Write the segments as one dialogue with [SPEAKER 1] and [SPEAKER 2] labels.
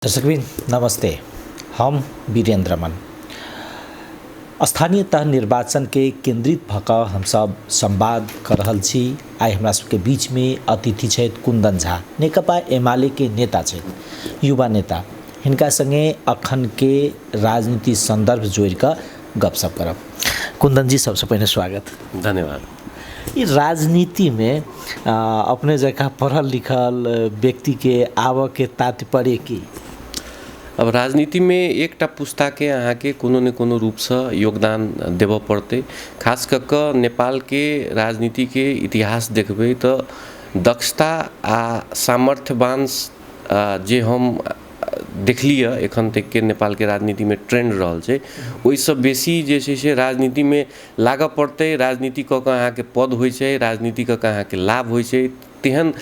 [SPEAKER 1] दर्शकबिन नमस्ते। हम वीरेंद्र मन स्थानीय तह निर्वाचन के केंद्रित भक हम सब संवाद कर रहल छी। आई हमरा सबके बीच में अतिथि छथि कुंदन झा, नेकपा एमाले के नेता छथि, युवा नेता। हिनका संगे अखन के राजनीति संदर्भ जोड़ कर गपशप करब। कुंदन जी, सबसे पहले स्वागत।
[SPEAKER 2] धन्यवाद।
[SPEAKER 1] ये राजनीति में अपने जगह पढ़ल लिखल व्यक्ति के आव के तात्पर्य की?
[SPEAKER 2] अब राजनीति में एकटा पुस्ता के अहाँ के कोनो न कोनो रूप से योगदान देव पड़ते। खास कर नेपाल के राजनीति के इतिहास देखबे तो दक्षता आ सामर्थ्यवान जे हम देखलिए एखन तक के नेपाल के राजनीति में ट्रेंड रहल छै, ओहि सब बेसी जे छै से राजनीति में लाग पड़ते। राजनीति क के अहाँ के पद होइ छै, राजनीति क के अहाँ के लाभ होइ छै, तेहन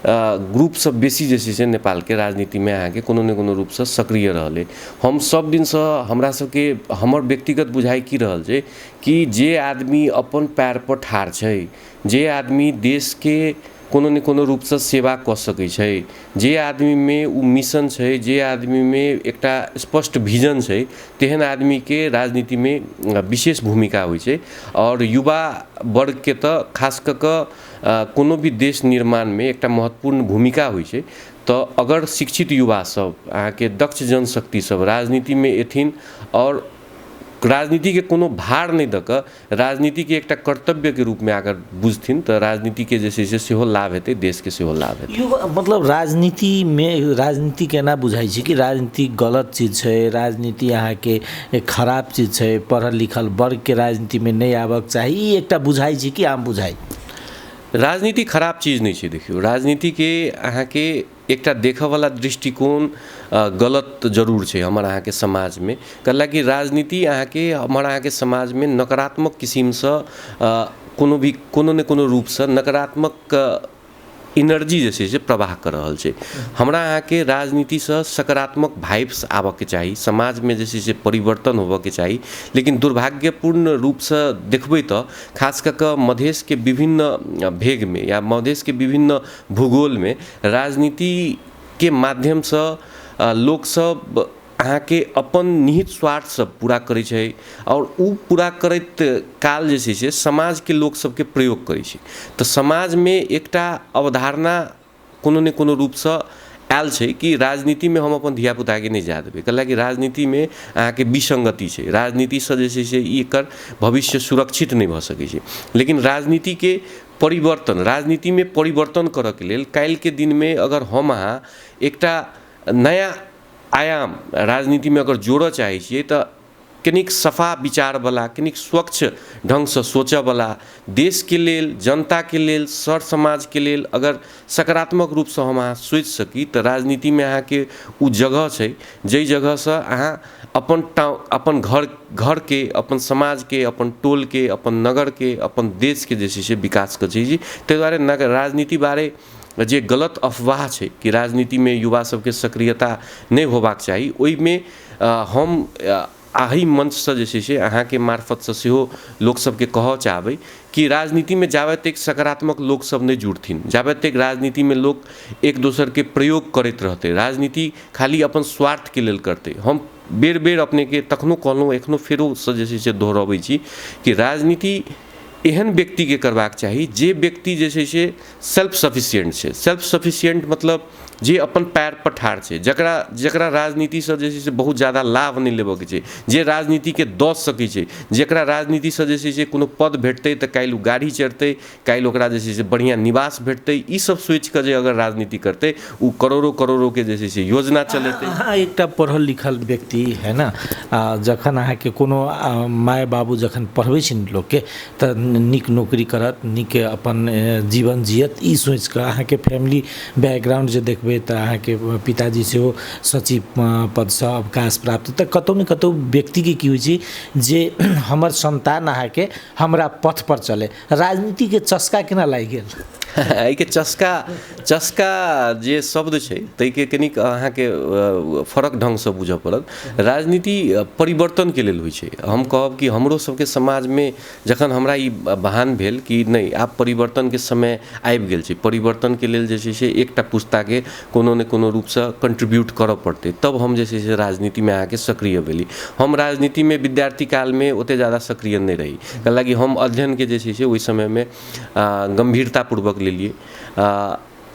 [SPEAKER 2] ग्रुप सब बेसी जे छै से नेपाल के राजनीति में अहाँ के कोनो न कोनो रूप से सक्रिय रहले। हम सब दिन से हमरा सबके हमर व्यक्तिगत बुझाई की रहल छै कि जे आदमी अपन पैर पर ठाढ़ छै, जे आदमी देश के कोनो न कोनो रूप से सेवा क सकै छै, जे आदमी में उ मिशन छै, जे आदमी में एकटा स्पष्ट विजन छै, तेहन आदमी के राजनीति में विशेष भूमिका होइ छै। और युवा वर्ग के तो खास कर कोनो भी देश निर्माण में एकटा महत्वपूर्ण भूमिका होइ छै। तो अगर शिक्षित युवा सब अहाँ के दक्ष जनशक्ति सब राजनीति में एथिन और राजनीति के कोनो भार नहीं दक राजनीति के एकटा कर्तव्य के रूप में अगर बुझथिन तो राजनीति के जैसे सेहो लाभ हेतै, देश के सेहो लाभ हेतै।
[SPEAKER 1] मतलब राजनीति में राजनीति केना बुझाई छै कि राजनीति गलत चीज है, राजनीति यहाँ के खराब चीज है, पढ़ल लिखल वर्ग के राजनीति में नहीं आबक चाहिए, एकटा बुझाई छै कि आम बुझाई?
[SPEAKER 2] राजनीति खराब चीज नहीं छै। देखियो, राजनीति के अहाँ के एकटा देख वाला दृष्टिकोण गलत जरूर छै हमर अहाँ के समाज में। कला कि राजनीति अहाँ के हमर अहाँ के समाज में नकारात्मक किस्म से कोनो न कोनो रूप से नकारात्मक एनर्जी जैसे से प्रवाह कर रहल छै। हमरा अहाँ के राजनीति से सकारात्मक वाइब्स आबऽ के चाहिए, समाज में जैसे से परिवर्तन होबऽ के चाहिए। लेकिन दुर्भाग्यपूर्ण रूप से देखबै तो खास कर मधेश के विभिन्न भेग में या मधेश के विभिन्न भूगोल में राजनीति के माध्यम से लोग सब अहाँ के अपन निहित स्वार्थ सब पूरा करे छै और उ पूरा करैत काल जे छै से समाज के लोग सब के प्रयोग करे छै। तो समाज में एकटा अवधारणा कोनो न कोनो रूप से आयल छै कि राजनीति में हम अपन धिया पुता के नहीं जा देबै, कला कि राजनीति में अहाँ के विसंगति छै, राजनीति से जे छै से एकर भविष्य सुरक्षित नहीं भ सकै छै। लेकिन राजनीति के परिवर्तन, राजनीति में परिवर्तन करऽ के लेल काल्हि के दिन में अगर हम अहाँ एकटा नया आयाम राजनीति में अगर जोड़ऽ चाहे छिए तो कनिक सफा विचार वाला, कनिक स्वच्छ ढंग से सोचऽ वाला, देश के लेल, जनता के लेल, सर समाज के लेल अगर सकारात्मक रूप से हम अहाँ सोच सकी तो राजनीति में अहाँ के उ जगह छै जै जगह से अहाँ अपन घर के, अपन समाज के, अपन टोल के, अपन नगर के, अपन देश के जैसे से विकास कर छी। ताहि दुआरे राजनीति बारे जे गलत अफवाह छै कि राजनीति में युवा सबके सक्रियता नहीं होबाक चाही, ओहि में हम आही मंच से जैसे से अहाँ के मार्फत से सेहो लोग सबके कहऽ चाहबै कि राजनीति में जाबे तक सकारात्मक लोग सब नहीं जुड़थिन, जाबे तक राजनीति में लोग एक दोसर के प्रयोग करते रहते, राजनीति खाली अपन स्वार्थ के लेल करते। हम बेर बेर अपने के तखनो कहलहुँ, एखनो फेरो से जैसे से दोहराबै छी कि राजनीति एहन व्यक्ति के करबाक चाही जे व्यक्ति जैसे से सेल्फ सफिशिएंट छै। सेल्फ सफिशिएंट मतलब जे अपन पैर पर ठाढ़ छै, जकरा राजनीति से जैसे से बहुत ज़्यादा लाभ नहीं लेबऽ के छै, जे राजनीति के दऽ सकै छै, जकरा राजनीति से जैसे से कोनो पद भेटतै तो काल्हि गाड़ी चढ़तै, काल्हि ओकरा जैसे से बढ़िया निवास भेटतै, ई सब सोच के जे अगर राजनीति करतै उ करोड़ों के जैसे से योजना चलेतै।
[SPEAKER 1] हाँ, एकटा पढ़ल लिखल व्यक्ति है ना, जखन अहाँ के कोनो माय बाबू जखन पढ़बै छिन लोग के तो नीक नौकरी करत, नीक अपन जीवन जियत, ई सोच के अहाँ के फैमिली बैकग्राउंड जे देखबै तो अहाँ के पिताजी से सचिव पद से अवकाश प्राप्त, तो कतौ न कतौ व्यक्ति के की होइ छै जे हमर संतान अहाँ के हमरा पथ पर चले। राजनीति के चस्का केना लागि गेल?
[SPEAKER 2] एहिके चस्का जे शब्द छै ताहिके कनिक अहाँके फरक ढङ्गसँ बुझऽ पड़त। राजनीति परिवर्तनके लेल होइ छै। हम कहब कि हमरो सबके समाजमे जखन हमरा ई बहान भेल कि नहि आब परिवर्तनके समय आबि गेल छै, परिवर्तनके लेल जे छै से एकटा पुस्ताके कोनो ने कोनो रूपसँ कंट्रीब्यूट करऽ पड़तै, तब हम जे छै से राजनीतिमे आके सक्रिय भेली। हम राजनीतिमे विद्यार्थी कालमे ओतेक ज़्यादा सक्रिय नहि रही, हालांकि हम अध्ययनके जे छै से ओहि समयमे गंभीरतापूर्वक लेलिए।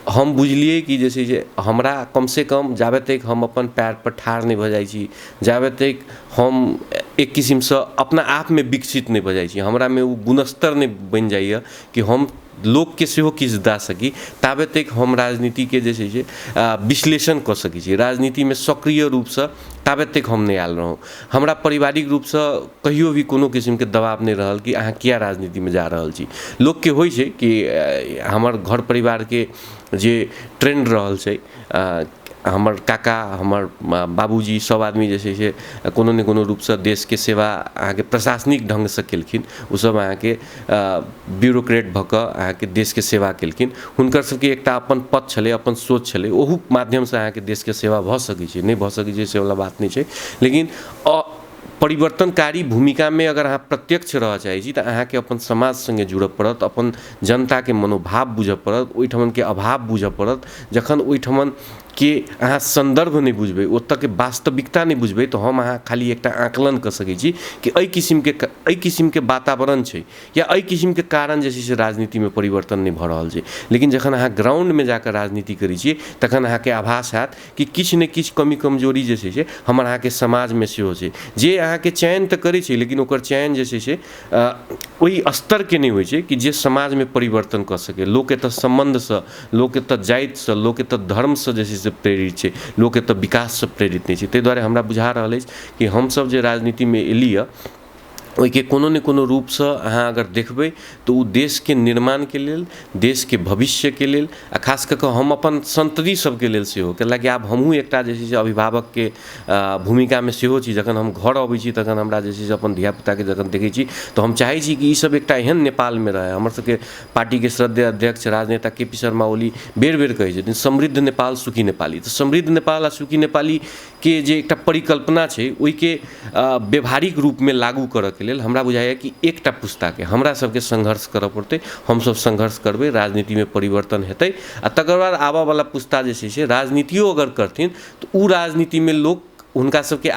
[SPEAKER 2] हम बुझलिए कि जे छै से हमरा कमसँ कम जाबे तक हम अपन पैर पर ठाढ़ नहि भऽ जाइ छी, जाबे तक हम एक किसिमसँ अपना आपमे विकसित नहि भऽ जाइ छी, हमरामे ओ गुणस्तर नहि बनि जाइए कि हम लोकके सेहो किछु दऽ सकी, ताबे तक हम राजनीतिके जे छै से विश्लेषण कऽ सकै छी। राजनीतिमे सक्रिय रूपसँ ताबे तक हम नहि आयल रहौं। हमरा पारिवारिक रूपसँ कहियो भी कोनो किसिमके दबाव नहि रहल कि अहाँ किया राजनीतिमे जा रहल छी। लोकके होइ छै कि हमर घर परिवारके जे ट्रेंड रहल छै, हमर काका हमर बाबूजी सब आदमी जे छै से कोनो ने कोनो रूपसँ देशके सेवा अहाँके प्रशासनिक ढङ्गसँ केलखिन। ओसब अहाँके ब्यूरोक्रेट भऽ कऽ अहाँके देशके सेवा केलखिन। हुनकर सबके एकटा अपन पथ छलै, अपन सोच छलै, ओहू माध्यमसँ अहाँके देशके सेवा भऽ सकै छै, नहि भऽ सकै छै से वाला बात नहि छै। लेकिन परिवर्तनकारी भूमिकामे अगर अहाँ प्रत्यक्ष रहऽ चाहै छी तऽ अहाँके अपन समाज सङ्गे जुड़ऽ पड़त, अपन जनताके मनोभाव बुझऽ पड़त, ओहिठमनके अभाव बुझऽ पड़त। जखन ओहिठमन के अहाँ संदर्भ नहीं बुझबै, ओतऽ के वास्तविकता नहीं बुझबै, तो हम अहाँ खाली एकटा आकलन कर सकै छी कि एहि किसिम के वातावरण छै या एहि किसिम के कारण जे छै से राजनीति में परिवर्तन नहीं भऽ रहल छै। लेकिन जखन अहाँ ग्राउंड में जाकर राजनीति करै छियै तखन अहाँके आभास हैत कि किछु ने किछु कमी कमजोरी जे छै से हमर अहाँके समाज में सेहो छै, जे अहाँके चयन तऽ करै छै लेकिन ओकर चयन जे छै से ओहि स्तर के नहीं होइ छै कि जे समाज में परिवर्तन कऽ सकै। लोक एतऽ सम्बन्धसँ, लोक एतऽ जातिसँ, लोक एतऽ धर्मसँ जे छै से प्रेरित छै, लोक एतऽ विकाससँ प्रेरित नहीं छै। ताहि दुआरे हमरा बुझा रहल अछि कि हमसब जे राजनीति में एली है ओहिके कोनो ने कोनो रूपसँ अहाँ अगर देखबै तऽ ओ देशके निर्माणके लेल, देशके भविष्यके लेल आ खास कऽ कऽ हम अपन संतति सबके लेल सेहो, कैलाकि आब हमहूँ एकटा जे छै से अभिभावकके भूमिकामे सेहो छी। जखन हम घर अबै छी तखन हमरा जे छै से अपन धियापुताके जखन देखै छी तऽ हम चाहै छी कि ईसब एकटा एहन नेपालमे रहै। हमर सबके पार्टीके श्रद्धेय अध्यक्ष राजनेता के.पी. शर्मा ओली बेर बेर कहै छथिन समृद्ध नेपाल सुखी नेपाली। तऽ समृद्ध नेपाल आ सुखी नेपालीके जे एकटा परिकल्पना छै ओहिके व्यवहारिक रूपमे लागू करऽके लेल हमरा बुझाइए कि एकटा पुस्ताके हमरा सबके संघर्ष करऽ पड़तै। हमसब संघर्ष करबै, राजनीतिमे परिवर्तन हेतै आ तकर बाद आबऽवला पुस्ता जे छै से राजनीतियो अगर करथिन तऽ ओ राजनीतिमे लोक हुनका सबके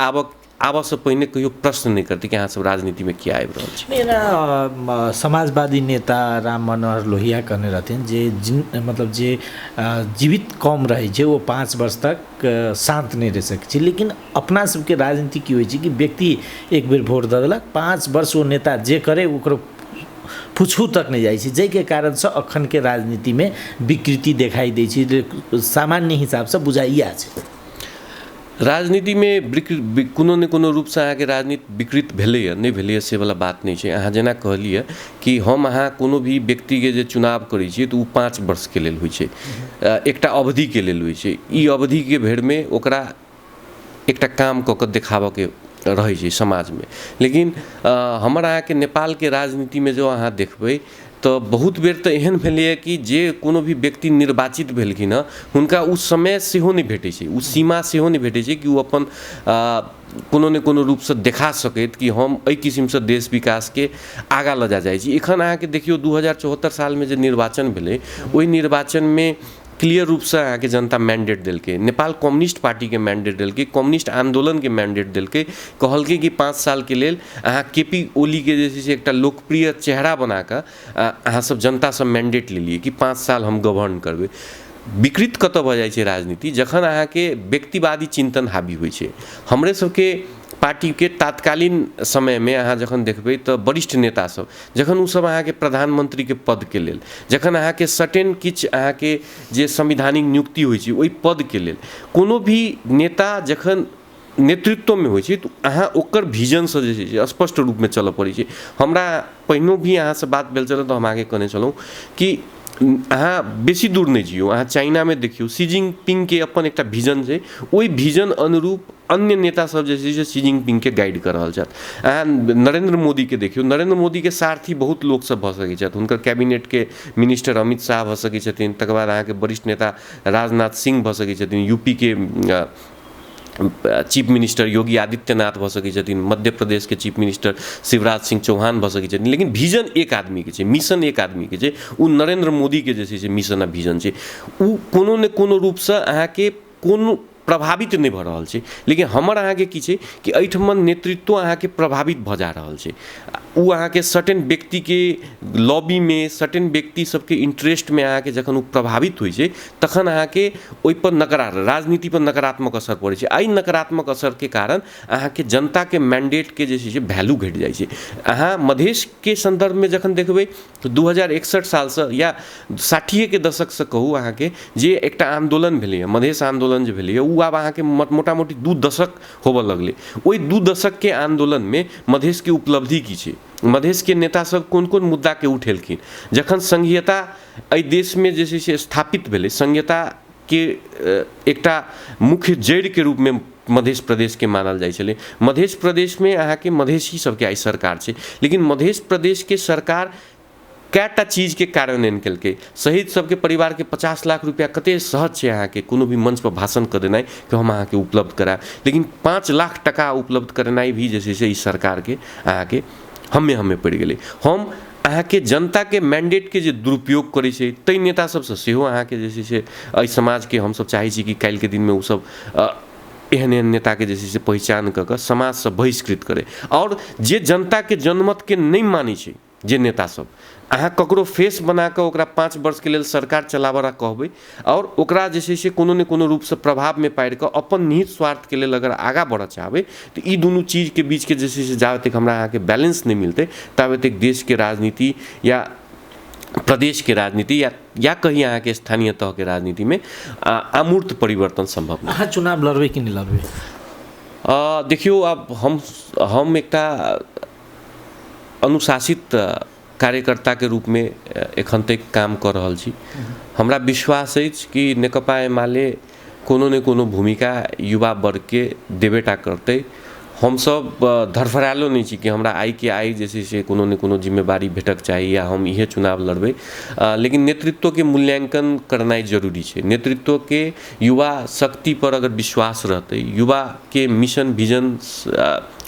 [SPEAKER 2] आबऽसँ पहिने कहियो प्रश्न नहीं करते कि अहाँ सब राजनीति में किया आबि रहल छी।
[SPEAKER 1] मेरा समाजवादी नेता राम मनोहर लोहिया कहने रहथिन मतलब जे जीवित कम रहे छै वो 5 वर्ष तक शांत नहीं रह सकै छै। लेकिन अपना सबके राजनीति की होइ छै कि व्यक्ति एक बेर वोट दऽ देलक, 5 वर्ष वो नेता जे करे ओकरो पुछू तक नहीं जाइ छै, जाहिके कारणसँ अखनके राजनीतिमे विकृति देखाइ दै छै। सामान्य हिसाबसँ बुझाइया छै
[SPEAKER 2] राजनीति में कोनो ने कोनो रूप से अहाँके राजनीति विकृत भेलैए नहीं भेलैए से वाला बात नहीं छै। अहाँ जेना कहलिए कि हम अहाँ कोनो भी व्यक्ति के जे चुनाव करै छियै तऽ ओ 5 वर्ष के लेल होइ छै, एकटा अवधि के लेल होइ छै। ई अवधि के भीड़ में ओकरा एकटा काम कऽ कऽ देखाबऽ के रहै छै समाज में। लेकिन हमर अहाँके नेपाल के राजनीति में जो अहाँ देखबै तो बहुत बेर तो एहन भेलैए कि जे कोनो भी व्यक्ति निर्वाचित भेलखिन हँ हुनका उ समय सेहो नहीं भेटै छै, उ सीमा सेहो नहीं भेटै छै कि उ अपन कोनो ने कोनो रूपसँ देखा सकैत कि हम एहि किसिमसँ देश विकासके आगाँ लऽ जाइ छी। एखन अहाँके देखियौ 2074 सालमे जे निर्वाचन भेलै ओहि निर्वाचनमे क्लियर रूपसँ अहाँके जनता मैंडेट देलकै, नेपाल कम्युनिस्ट पार्टीके मैंडेट देलकै, कम्युनिस्ट आंदोलनके मैंडेट देलकै, कहलकै कि 5 सालके लेल अहाँ के.पी. ओलीके जे छै से एकटा लोकप्रिय चेहरा बनाकऽ अहाँ सब जनतासँ मैंडेट लेलिए कि 5 साल हम गवर्न करबै। विकृत कतऽ भऽ जाइ छै राजनीति जखन अहाँके व्यक्तिवादी चिंतन हावी होइ छै। हमरे सबके पार्टी के तात्कालीन समय में अहाँ जखन देखबै तऽ वरिष्ठ नेता सब जखन ओसब अहाँके प्रधानमंत्री के पद के लेल, जखन अहाँके सर्टेन किछु अहाँके जे संवैधानिक नियुक्ति होइ छै ओहि पद के लेल कोनो भी नेता जखन नेतृत्व में होइ छै तऽ अहाँ ओकर विजनसँ जे छै स्पष्ट रूप में चलऽ पड़ै छै। हमरा पहिनो भी अहाँसँ बात भेल छलै तऽ हम आगे कहने छलहुँ कि अहाँ बेसी दूर नहीं जियो, अहाँ चाइना में देखियौ शी जिनपिंग के अपन एकटा विजन छै, ओहि विजन अनुरूप अन्य नेता सब जे छै से शी जिनपिंग के गाइड कर रहल छथि। अहाँ नरेंद्र मोदी के देखियौ, नरेंद्र मोदी के सारथी बहुत लोक सब भऽ सकै छथि। हुनकर कैबिनेट के मिनिस्टर अमित शाह भऽ सकै छथिन, तकर बाद अहाँके वरिष्ठ नेता राजनाथ सिंह भऽ सकै छथिन, यूपी के चीफ मिनिस्टर योगी आदित्यनाथ भऽ सकै छथिन, मध्य प्रदेश के चीफ मिनिस्टर शिवराज सिंह चौहान भऽ सकै छथिन। लेकिन विजन एक आदमी के छै, मिशन एक आदमी के छै, उ नरेंद्र मोदी के जे छै से मिशन आ विजन छै। उ कोनो ने कोनो रूपसँ अहाँके कोनो प्रभावित नहीं भऽ रहल छै। लेकिन हमर अहाँके की छै कि एहिठमन नेतृत्व अहाँके प्रभावित भऽ जा रहल छै। उ अहाँके सर्टेन व्यक्ति के लॉबी में, सर्टेन व्यक्ति सबके इंटरेस्ट में अहाँके जखन उ प्रभावित होइ छै तखन अहाँके ओहि पर राजनीति पर नकारात्मक असर पड़ै छै। एहि नकारात्मक असर के कारण अहाँके जनता के मैंडेट के जे छै से वैल्यू घटि जाइ छै। अहाँ मधेश के संदर्भ में जखन देखबै तऽ 2061 साल से या 60 के दशक से कहू अहाँके जे एकटा आंदोलन भेलै, मधेश आंदोलन जे भेलै, उ आब अहाँके मोटा मोटी 2 दशक होबऽ लगलै। ओहि 2 दशक के आंदोलन में मधेश के उपलब्धि की छै, मधेश के नेता सब कोन कोन मुद्दा के उठेलखिन। जखन संघीयता एहि देश में जे छै से स्थापित भेलै, संघीयता के एकटा मुख्य जड़ के रूप में मध्य प्रदेश के मानल जाइ छलै। मध्य प्रदेश में अहाँके मधेशी सबके आई सरकार छै, लेकिन मध्य प्रदेश के सरकार कैटा चीज के कार्यान्वयन केलकै। शहीद सबके परिवार के 50 लाख रुपया कते सहज छै अहाँके कोनो भी मंच पर भाषण कर देनाइ कि हम अहाँके उपलब्ध कराएब। लेकिन 5 लाख टका उपलब्ध करनाइ भी जे छै से ई सरकार के अहाँके हम्मे पड़ि गेलै। हम अहाँके जनता के मैंडेट के जे दुरुपयोग करै छै ताहि नेता सबसँ सेहो अहाँके जे छै से एहि समाज के हमसब चाहै छी कि काल्हि के दिन में उ सब एहन एहन नेता के जे छै से पहचान कऽ समाज से बहिष्कृत करे। और जे जनता के जनमत के नहीं मानै छै जे नेता सब, अहाँ ककरो फेस बना कऽ ओकरा 5 वर्ष के लेल सरकार चलाबऽ कहबै और ओकरा जे छै से कोनो ने कोनो रूप से प्रभाव में पारि कऽ अपन निहित स्वार्थ के लेल अगर आगाँ बढ़ऽ चाहबै तऽ ई दुनू चीज के बीच के जे छै से जाबे तक हमरा अहाँके बैलेंस नहीं मिलतै ताबे तक देश के राजनीति या प्रदेश के राजनीति या कहीं अहाँके स्थानीय तह के राजनीति में आमूर्त परिवर्तन संभव नहीं।
[SPEAKER 1] अहाँ चुनाव लड़बै कि नहीं लड़बै?
[SPEAKER 2] देखियो, अब हम एकटा अनुशासित कार्यकर्ता के रूप में एखन तक काम कर रहल छी। हमरा विश्वास अछि कि नेकपा एमाले कोनो ने कोनो भूमिका युवा वर्ग के देबेटा करतै। हम सब धरफरालो नहीं छी कि हमरा आई के आई जैसे से कोनो ने कोनो जिम्मेवारी भेटक चाहिए या हम इहे चुनाव लड़बै। लेकिन नेतृत्व के मूल्यांकन करनाइ जरूरी छै। नेतृत्व के युवा शक्ति पर अगर विश्वास रहतै, युवा के मिशन विजन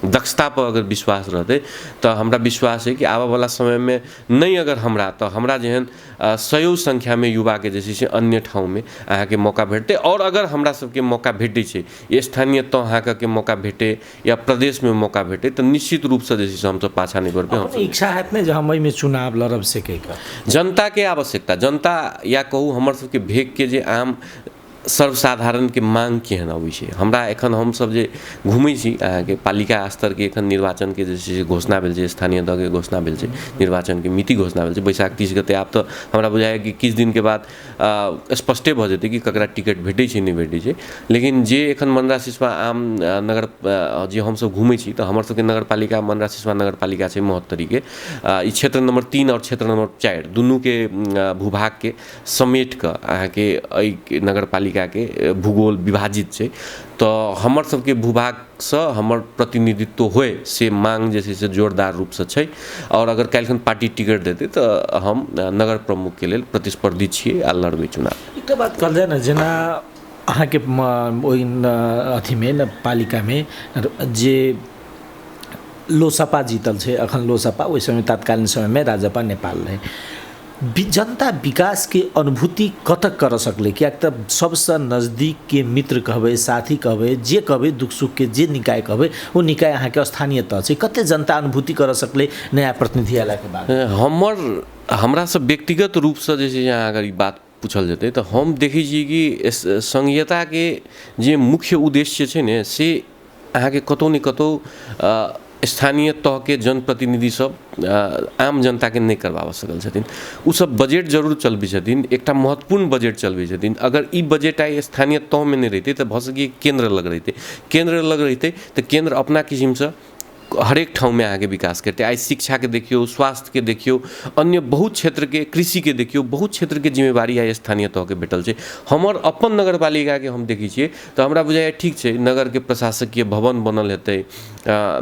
[SPEAKER 2] दक्षता पर अगर विश्वास रहतै तो हमरा विश्वास है कि आबऽ वाला समय में नहीं अगर हमरा तो हमरा जेहन 100 संख्या में युवा के जे छै से अन्य ठाउँ में अहाँके मौका भेटतै। और अगर हमरा सबके मौका भेटै छै, स्थानीय तह अहाँके के मौका भेटे या प्रदेश में मौका भेटे तो निश्चित रूप से जे छै से हमसब पाछा नहीं पड़बै। हम
[SPEAKER 1] इच्छा हैत ने जे हम एहिमे चुनाव लड़ब से
[SPEAKER 2] जनता के आवश्यकता, जनता या कहू हमर सबके भेग के जे आम सर्वसाधारण के मांग केहन अबै छै। हमरा एखन हम सब जे घूमै छी अहाँके पालिका स्तर के एखन निर्वाचन के जे छै से घोषणा भेल छै, स्थानीय दल के घोषणा भेल छै, निर्वाचन के मिति घोषणा भेल छै बैसाख 30 गते। आब तऽ हमरा बुझाइए कि किछु दिन के बाद स्पष्टे भऽ जेतै कि ककरा टिकट भेटै छै नहीं भेटै छै। लेकिन जे एखन मनरा सिसवा आम नगर जे हम सब घूमै छी तऽ हमर सबके नगरपालिका मनरा सिसवा नगरपालिका छै महोत्तरी के। ई क्षेत्र नंबर 3 और क्षेत्र नंबर 4 दुनू के भूभाग के समेट कऽ अहाँके एहि नगरपालिका के भूगोल विभाजित छै। तो हमर सबके भूभाग से हमर प्रतिनिधित्व होय से मांग जे छै से जोरदार रूप से छै। और अगर काल्हिखन पार्टी टिकट देतै तो हम नगर प्रमुख के लेल प्रतिस्पर्धी छियै आ लड़बै चुनाव।
[SPEAKER 1] एकटा बात कहल जाए न, जेना अहाँके ओहि अथी में न पालिका में जे लोसपा जीतल छै, अखन लोसपा ओहि समय तत्कालीन समय में राजपा नेपाल रहे, जनता विकास के अनुभूति कतक कर सकले? कियाक तऽ सबसे नजदीक के मित्र कहबै, साथी कहबै, जे कहबै दुख सुख के जे निकाय कहबै वो निकाय अहाँ के स्थानीय तह छै, कते जनता अनुभूति कर सकले नया प्रतिनिधि आला के बाद?
[SPEAKER 2] हमरा सब व्यक्तिगत रूप से जे छै अगर ई बात पूछल जेतै तो हम देखै छी कि संघीयता के जे मुख्य उद्देश्य छै ने से अहाँके कतौ ने कतौ स्थानीय तह के जनप्रतिनिधि सब आम जनता के नहीं करवा सकल छथिन। उ सब बजट जरूर चलबै छथिन, एकटा महत्वपूर्ण बजट चलबै छथिन। अगर ई बजट आई स्थानीय तह में नहीं रहते तो भऽ सकै केंद्र लग रहते तो केंद्र अपना किस्म से हरेक ठाउँमे अहाँके विकास करते। आइ शिक्षाके देखियो, स्वास्थ्यके देखियो, अन्य बहुत क्षेत्रके, कृषिके देखियो, बहुत क्षेत्रके जिम्मेवारी आइ स्थानीय तहके भेटल छै। हमर अपन नगरपालिकाके हम देखै छियै तऽ हमरा बुझाइए ठीक छै, नगरके प्रशासकीय भवन बनल हेतै,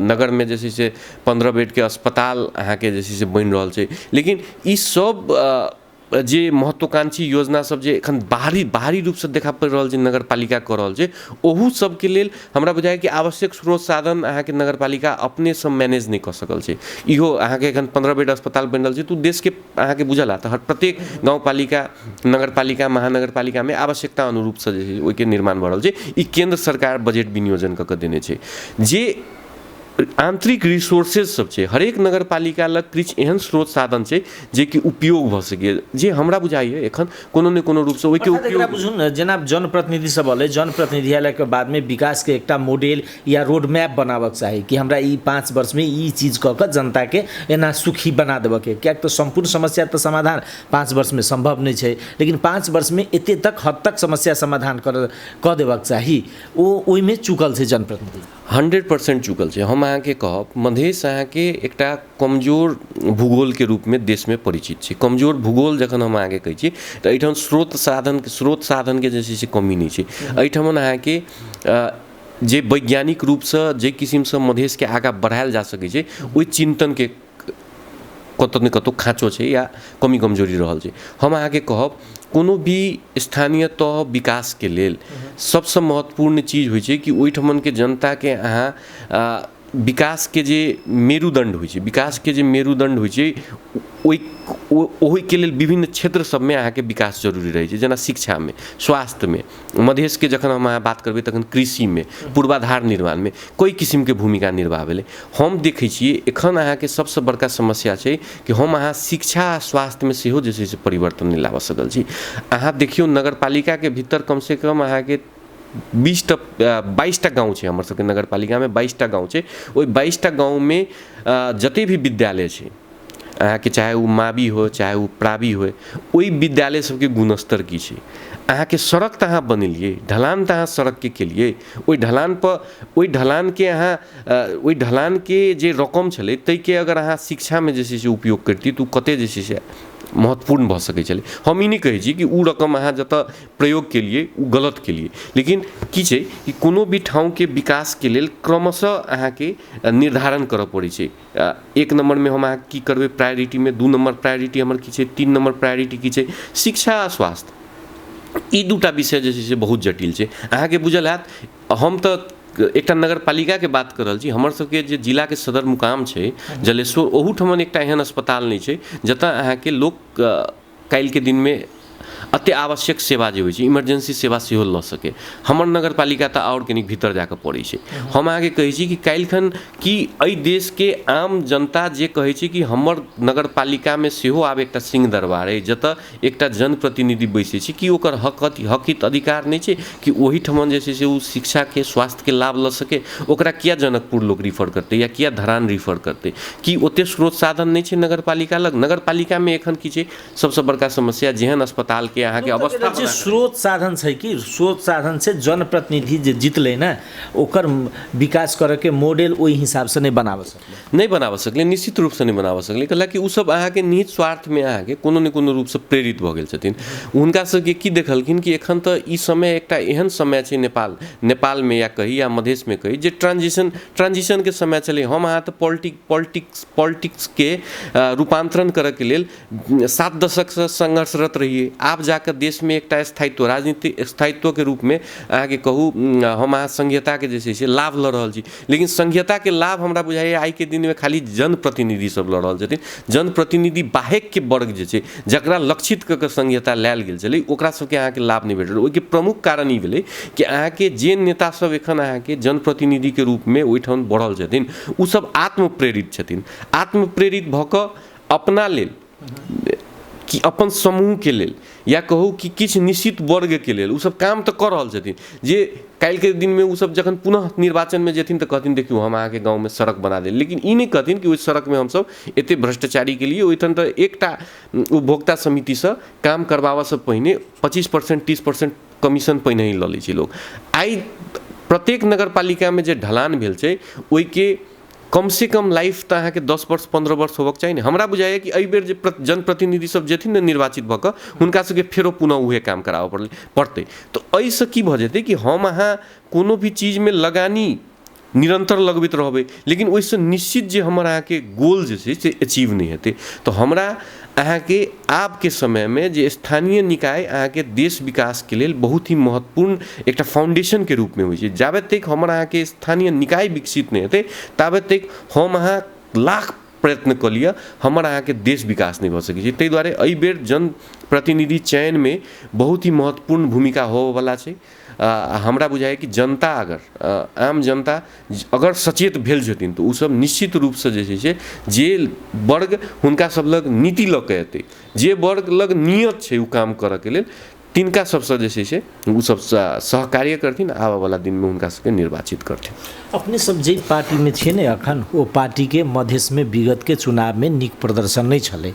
[SPEAKER 2] नगरमे जे छै से 15 बेडके अस्पताल अहाँके जे छै से बनि रहल छै, लेकिन ई सब जे महत्वाकांक्षी योजना सब जे एखन बाहरी रूपसँ देखा पड़ि रहल छै नगरपालिका कऽ रहल छै, ओहू सबके लेल हमरा बुझाइए कि आवश्यक स्रोत साधन अहाँके नगरपालिका अपनेसँ मैनेज नहि कऽ सकल छै। इहो अहाँके एखन 15 बेड अस्पताल बनि रहल छै तऽ देशके अहाँके बुझल हैत हर प्रत्येक गाउँपालिका, नगरपालिका, महानगरपालिकामे आवश्यकता अनुरूपसँ जे छै ओहिके निर्माण भऽ रहल छै। ई केन्द्र सरकार बजेट विनियोजन कऽ कऽ देने छै। जे आंतरिक रिसोर्सेज सब छै, हरेक नगरपालिका लग किछु एहन स्रोत साधन छै जे कि उपयोग भऽ सकै, जे हमरा बुझाइए एखन कोनो ने कोनो रूपसँ ओहिके उपयोग।
[SPEAKER 1] बुझू ने, जेना जनप्रतिनिधि सब अलै, जनप्रतिनिधियालयके बादमे विकासके एकटा मॉडल या रोड मैप बनाबक चाही कि हमरा ई 5 वर्षमे ई चीज कऽ कऽ जनताके एना सुखी बना देबऽके। किएक तऽ सम्पूर्ण समस्या तऽ समाधान 5 वर्षमे सम्भव नहि छै, लेकिन 5 वर्षमे एते तक हद तक समस्या समाधान कऽ देबाक चाही। ओ ओहिमे चुकल छै जनप्रतिनिधि,
[SPEAKER 2] 100% चुकल छै। हम अहाँके कहब मधेश अहाँके एकटा कमजोर भूगोलके रूपमे देशमे परिचित छै। कमजोर भूगोल जखन हम अहाँके कहै छी तऽ एहिठाम स्रोत साधनके जे छै से कमी नहि छै। एहिठाम अहाँके जे वैज्ञानिक रूपसँ जे किसिमसँ मधेशके आगाँ बढ़ायल जा सकै छै, ओहि चिन्तनके कतौ ने कतौ खाँचो छै या कमी कमजोरी रहल छै। हम अहाँके कहब कोनो भी स्थानीय तह विकासके लेल सबसँ महत्वपूर्ण चीज होइ छै कि ओहिठमनके जनताके अहाँ विकासके जे मेरुदण्ड होइ छै, विकासके जे मेरुदण्ड होइ छै ओहिके लेल विभिन्न क्षेत्र सबमे अहाँके विकास जरूरी रहै छै। जेना शिक्षामे, स्वास्थ्यमे, मधेशके जखन हम अहाँ बात करबै तखन कृषिमे, पूर्वाधार निर्माणमे कोइ किसिमके भूमिका निर्वाह भेलै। हम देखै छियै एखन अहाँके सबसँ बड़का समस्या छै कि हम अहाँ शिक्षा आ स्वास्थ्यमे सेहो जे छै से परिवर्तन नहि लाबऽ सकल छी। अहाँ देखियौ नगरपालिकाके भीतर कमसँ कम अहाँके 22टा गाँव छै, हमर सबके नगरपालिकामे 22टा गाँव छै। ओहि 22टा गाँवमे जते भी विद्यालय छै अहाँके, चाहे ओ मावी हो चाहे ओ प्रावी हो, ओहि विद्यालय सबके गुणस्तर की छै। अहाँके सड़क तऽ अहाँ बनेलिए, ढलान तऽ अहाँ सड़कके केलिए, ओहि ढलानके जे रकम छलै ताहिके अगर अहाँ शिक्षामे जे छै से उपयोग करतिए तऽ ओ कते जे छै से महत्वपूर्ण भऽ सकै छलै। हम ई नहि कहै छी कि ओ रकम अहाँ जतऽ प्रयोग केलिए ओ गलत केलिए, लेकिन की छै कि कोनो भी ठाउँके विकासके लेल क्रमशः अहाँके निर्धारण करऽ पड़ै छै। 1 नम्बरमे हम अहाँ की करबै प्रायोरिटीमे, 2 नम्बर प्रायोरिटी हमर की छै, 3 नम्बर प्रायोरिटी की छै, शिक्षा आ स्वास्थ्य। ई दूटा विषय जे छै से बहुत जटिल छै। अहाँके बुझल हैत, हम तऽ एकटा नगरपालिकाके बात कर रहल छी, हमर सबके जे जिलाके सदर मुकाम छै जलेश्वर, ओहूठमन एकटा एहन अस्पताल नहि छै जतऽ अहाँके लोक काल्हिके दिनमे अति आवश्यक सेवा जे होइ छै, इमरजेंसी सेवा सेहो लऽ सके। हमर नगरपालिका तऽ आओर कनिक भीतर जाकऽ पड़ै छै। हम अहाँके कहै छी कि काल्हिखन कि एहि देशके आम जनता जे कहै छै कि हमर नगरपालिकामे सेहो आब एकटा सिंह दरबार अइ जतऽ एकटा जनप्रतिनिधि बैसै छै, कि ओकर हक अधिकार नहि छै कि ओहीठमन जे छै से ओ शिक्षाके, स्वास्थ्यके लाभ लऽ सके। ओकरा किया जनकपुर लोक रिफर करतै या किया धरान रिफर करतै? कि ओते स्रोत साधन नहीं छै नगरपालिका लग? नगरपालिका में एखन की छै सबसे बड़का समस्या जेहन अस्पताल के अहाँ के अवस्था
[SPEAKER 1] जे स्रोत साधन छै कि स्रोत साधन से जनप्रतिनिधि जे जितले ना ओकर विकास करे के मॉडल ओहि हिसाब से नहीं बनाब सकले,
[SPEAKER 2] निश्चित रूप से नहीं बनाब सकले। कैलाकि उ सब अहाँ के निहित स्वार्थ में अहाँ के कोनो न कोनो रूप से प्रेरित भ गेल छथिन। हुनका सबके की देखलखिन कि एखन त ई समय एकटा एहन समय छै नेपाल में या कही या मधेश में कही जे ट्रांजिशन के समय चले। हम अहाँ त पॉलिटिक्स के रूपांतरण करे के लेल 7 दशक से संघर्षरत रहिए। आप जाकर देश में एकटा स्थायित्व, राजनीतिक स्थायित्व के रूप में अहाँ के कहू हम अहाँ संघीयता के जे छै लाभ ल रहल छी, लेकिन संघीयता के लाभ हमरा बुझाइए आई के दिन में खाली जनप्रतिनिधि सब ल रहल छथिन। जनप्रतिनिधि बाहेक के वर्ग जे छै जकरा लक्षित क के संघीयता लायल गेल छलै ओकरा सबके अहाँ के लाभ नहीं भेट रहल। ओहि के प्रमुख कारण ई भेलै कि अहाँ के जे नेता सब एखन अहाँ के जनप्रतिनिधि के रूप में ओहिठाम बढ़ल छथिन उ सब आत्मप्रेरित छथिन। आत्मप्रेरित भ क अपना लेल कि अपन समूह के लेल या कहू कि किछु निश्चित वर्ग के लेल उ सब काम तो कर रहल छथिन। जे काल्हि के दिन में उ सब जखन पुनः निर्वाचन में जेथिन तो कहथिन देखियो हम अहाँ के गांव में सड़क बना देल, लेकिन ई नहीं कहथिन कि ओहि सड़क में हम सब एते भ्रष्टाचारी के लिए ओइठन तो एकटा उपभोक्ता समिति से काम करबाबा से पहिने 25% 30% कमीशन पहिने ही ल लै छै लोग। आई प्रत्येक नगरपालिका में जे ढलान भेल छै ओहि के कम से कम लाइफ त अहाँके 10 वर्ष 15 वर्ष होबक चाहिए। हमरा बुझाइए कि एहि बेर जे जनप्रतिनिधि सब जेथिन ने निर्वाचित भऽ कऽ हुनका सबके फेरो पुनः उहे काम कराबऽ पड़तै। तो एहिसँ की भऽ जेतै कि हम अहाँ कोनो भी चीजमे लगानी निरंतर लगबैत रहबै, लेकिन ओहिसँ निश्चित जे हमर अहाँके गोल जे छै से अचीव नहीं हेतै। तो हमरा अहाँके आब के समय में जे स्थानीय निकाय अहाँके देश विकास के लेल बहुत ही महत्वपूर्ण एकटा फाउंडेशन के रूप में होइ छै। जाबे तक हमर अहाँके स्थानीय निकाय विकसित नहीं हेतै ताबे तक हम अहाँ लाख प्रयत्न कऽ लिअ हमर अहाँके देश विकास नहीं भऽ सकै छै। ताहि दुआरे एहि बेर जनप्रतिनिधि चयन में बहुत ही महत्वपूर्ण भूमिका होबयवला छै। हमरा बुझाइए कि जनता अगर आम जनता अगर सचेत भेल छथिन तो उ सब निश्चित रूप से जे छै से जे वर्ग हुनका सब लग नीति लऽ के एतै, जे वर्ग लग नियत छै उ काम करऽ के लेल, तिनका सबसँ जे छै से उ सब सहकार्य करथिन, आबऽ वाला दिन में हुनका सबके निर्वाचित करथिन।
[SPEAKER 1] अपने सब जे पार्टी में छियै ने अखन, ओ पार्टी के मधेश में विगत के चुनाव में नीक प्रदर्शन नहीं छलै।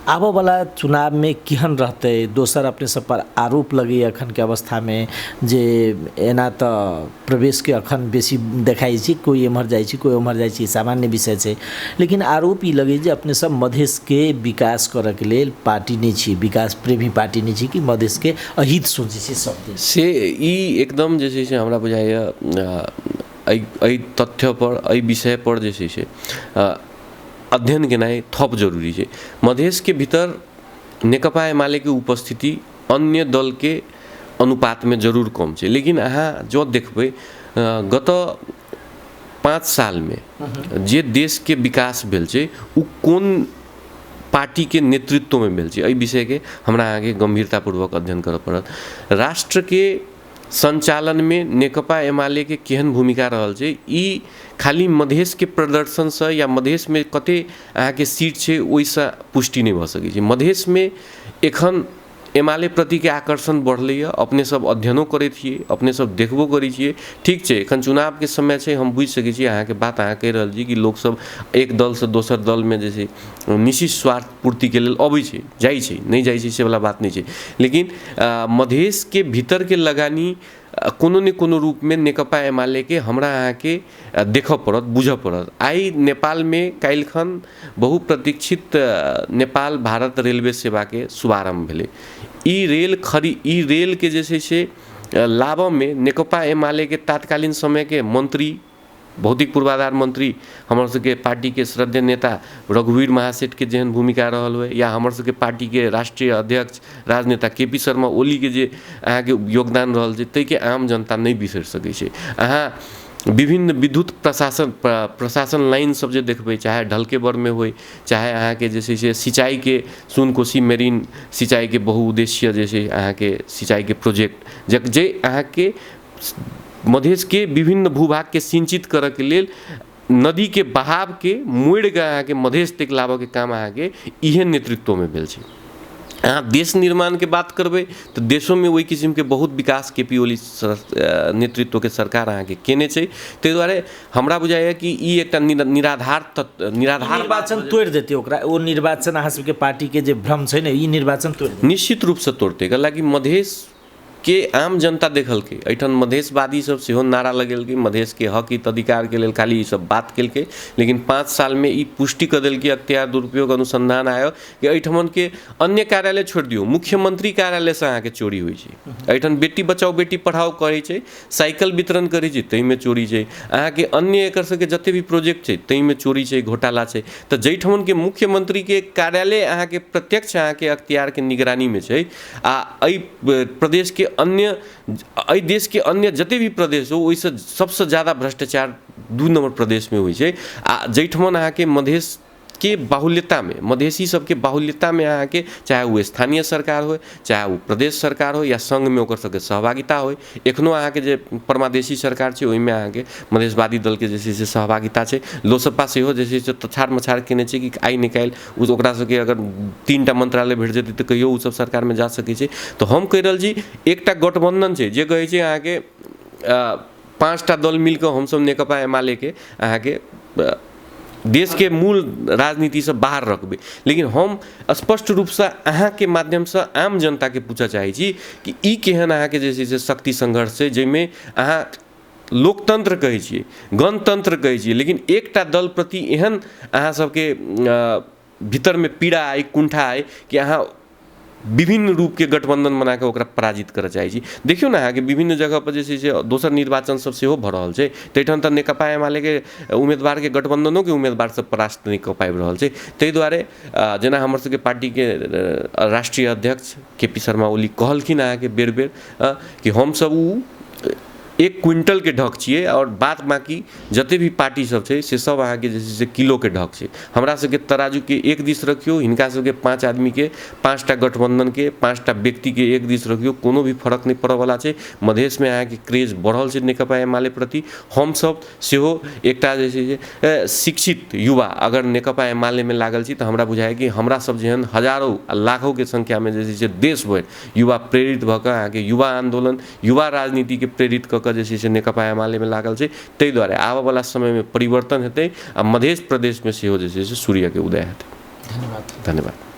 [SPEAKER 1] आबऽ वाला चुनाव में केहन रहतै? दोसर अपने सब पर आरोप लगैए अखन के अवस्था में जे एना तो प्रवेश के अखन बेसी देखाई छै, कोई एम्हर जाइ छै कोई ओम्हर जाइ छै, सामान्य विषय छै। लेकिन आरोप ई लगे जे अपने सब मधेश के विकास करऽ के लेल पार्टी नहीं छी, विकास प्रेमी पार्टी नहीं छी, कि मधेश के अहित सोचे छै सब दिन
[SPEAKER 2] से ई एकदम जे छै से हमरा बुझाइए एहि तथ्य पर एहि विषय पर जे छै से अध्ययन केनाइ थप जरूरी छै। मधेश के भीतर नेकपा एमाले के उपस्थिति अन्य दल के अनुपात में जरूर कम छै, लेकिन अहाँ जो देखबै गत 5 साल में जे देश के विकास भेल छै उ कोन पार्टी के नेतृत्व में भेल छै, एहि विषय के हमरा आगे गंभीरतापूर्वक अध्ययन करऽ पड़त। राष्ट्र के संचालन में नेकपा एमाले के केहन भूमिका रहल छै, ई खाली मधेश के प्रदर्शन से या मधेश में कते अहाँके सीट छै ओहिसँ पुष्टि नहीं भऽ सकै छै। मधेश में एखन एमाले प्रति के आकर्षण बढ़लैए, अपने सब अध्ययनो करै छियै, अपने सब देखबो करै छियै। ठीक छै, एखन चुनाव के समय छै, हम बुझि सकै छी अहाँके बात अहाँ कहि रहल छी कि लोग सब एक दल से दोसर दल में जे छै निश्चित स्वार्थ पूर्ति के लेल अबै छै, जाइ छै, नहीं जाइ छै से वाला बात नहीं छै। लेकिन मधेश के भीतर के लगानी कोनो ने कोनो रूप में नेकपा एमाले के हमरा अहाँ के देखऽ पड़त, बुझऽ पड़त। आई नेपाल में काल्हिखन बहुप्रतीक्षित नेपाल भारत रेलवे सेवा के शुभारंभ भेलै। ई रेल के जे छै से लाभऽ में नेकपा एमाले के तत्कालीन समय के मंत्री, भौतिक पूर्वाधार मंत्री हमर सबके पार्टी के श्रद्धेय नेता रघुवीर महासेठ के जेहन भूमिका रहल हुए, या हमर सबके पार्टी के राष्ट्रीय अध्यक्ष राजनेता केपी शर्मा ओली के जे अहाँ के योगदान रहल छै, ताहि के आम जनता नहीं बिसरि सकै छै। अहाँ विभिन्न विद्युत प्रशासन लाइन सब जे देखबै, चाहे ढलकेबर में होय, चाहे अहाँ के जे छै से सिंचाई के सुनकोशी मेरीन सिंचाई के बहुउद्देशीय जे छै अहाँ के सिंचाई के प्रोजेक्ट जे अहाँ के मधेश के विभिन्न भूभाग के सिंचित करऽ के लेल नदी के बहाव के मोड़ के अहाँ के मधेश तक लाबऽ के काम अहाँ के इहे नेतृत्व में भेल छै। अहाँ देश निर्माण के बात करबै तो देशों में वही किस्म के बहुत विकास केपी ओली नेतृत्व के सरकार अहाँ के केने छै। ताहि दुआरे हमरा बुझाइए कि ई एकटा निराधार
[SPEAKER 1] निर्वाचन तोड़ देते ओकरा, ओ निर्वाचन अहाँ सबके पार्टी के जे भ्रम छै ने, ई निर्वाचन तोड़
[SPEAKER 2] निश्चित रूप से तोड़ते, हालांकि मधेश के आम जनता देखलकै, एहिठाम मधेशवादी सब सेहो नारा लगेलकै, मधेश के हक हित अधिकार के लेल खाली ई सब बात केलकै। लेकिन 5 साल में ई पुष्टि कर देलकै अख्तियार दुरुपयोग अनुसंधान आयोग कि एहिठाम के अन्य कार्यालय छोड़ दियौ, मुख्यमंत्री कार्यालय से अहाँ के चोरी होइ छै। एहिठाम बेटी बचाओ बेटी पढ़ाओ करै छै, साइकिल वितरण करै छै, ताहि में चोरी छै। अहाँ के अन्य एकर सबके जते भी प्रोजेक्ट छै ताहि में चोरी छै, घोटाला छै। तो जैठमन के मुख्यमंत्री के कार्यालय अहाँ के प्रत्यक्ष अहाँ के अख्तियार के निगरानी में छै, आ एहि प्रदेश के अन्य एहि देश के अन्य जते भी प्रदेश हो ओहिसँ सबसे ज़्यादा भ्रष्टाचार 2 नंबर प्रदेश में होइ छै। आ जैठमन अहाँ के मधेश के बाहुल्यता में, मधेसी सबके बाहुल्यता में अहाँ के चाहे वो स्थानीय सरकार हो, चाहे वो प्रदेश सरकार हो, या संघ में ओकर सबके सहभागिता हो, एखनो अहाँ के जे परमादेशी सरकार छै ओहिमे अहाँ के मधेशवादी दल के जे छै से सहभागिता छै। लोसपा सेहो जे छै से तछाड़ मछाड़ केने छै कि आइ निकालि ओकरा सबके अगर 3टा मंत्रालय भेट जेतै तऽ कहियो उ सब सरकार में जा सकै छै। तो हम कहि रहल छी एकटा गठबंधन छै जे कहै छै अहाँ के 5टा दल मिलकर हमसब नेकपा एमाले के अहाँ के देश के मूल राजनीति से बाहर रखबै। लेकिन हम स्पष्ट रूप से अहाँ के माध्यम से आम जनता के पूछऽ चाहै छी कि ई केहन अहाँ के जे छै से शक्ति संघर्ष छै, जाहिमे अहाँ लोकतंत्र कहै छियै, गणतंत्र कहै छियै, लेकिन एकटा दल प्रति एहन अहाँ सबके भीतर में पीड़ा आए, कुंठा आए कि अहाँ विभिन्न रूप के गठबंधन बना के ओकरा पराजित करऽ चाहै छी। देखियौ ना कि विभिन्न जगह पर जे छै से दोसर निर्वाचन सब सेहो भऽ रहल छै, तैठाम तऽ नेकपा एमाले के उम्मीदवार के गठबंधनो के उम्मीदवार सब परास्त नहि कऽ पाबि रहल छै। ताहि दुआरे जेना हमर सबके पार्टी के राष्ट्रीय अध्यक्ष KP शर्मा ओली कहलखिन अहाँके बेर बेर कि हमसब उ 1 क्विंटल के ढक छियै और बात बाकी जते भी पार्टी सब छै से सब अहाँके जे छै से किलो के ढक छै। हमरा सबके तराजू के एक दिस रखियो, हिनका सबके 5 आदमी के 5टा गठबंधन के 5टा व्यक्ति के एक दिस रखियो, कोनो भी फर्क नहीं पड़े वाला छै। मधेश में अहाँके क्रेज बढ़ल छै नेकपा एमाले प्रति। हम सब सेहो एकटा जे छै से शिक्षित युवा अगर नेकपा एमाले में लागल छी तऽ हमरा बुझाय कि हमरा सब जेहन हजारों लाखों के संख्या में जे छै से देश भर युवा प्रेरित भऽ कऽ अहाँके युवा आंदोलन, युवा राजनीति के प्रेरित कऽ जे छै से नेकपा एमाले में लागल छै। ताहि दुआरे आबऽ वाला समय में परिवर्तन हेतै आ मध्य प्रदेश में सेहो जे छै से सूर्य के उदय हेतै।
[SPEAKER 1] धन्यवाद।
[SPEAKER 2] धन्यवाद।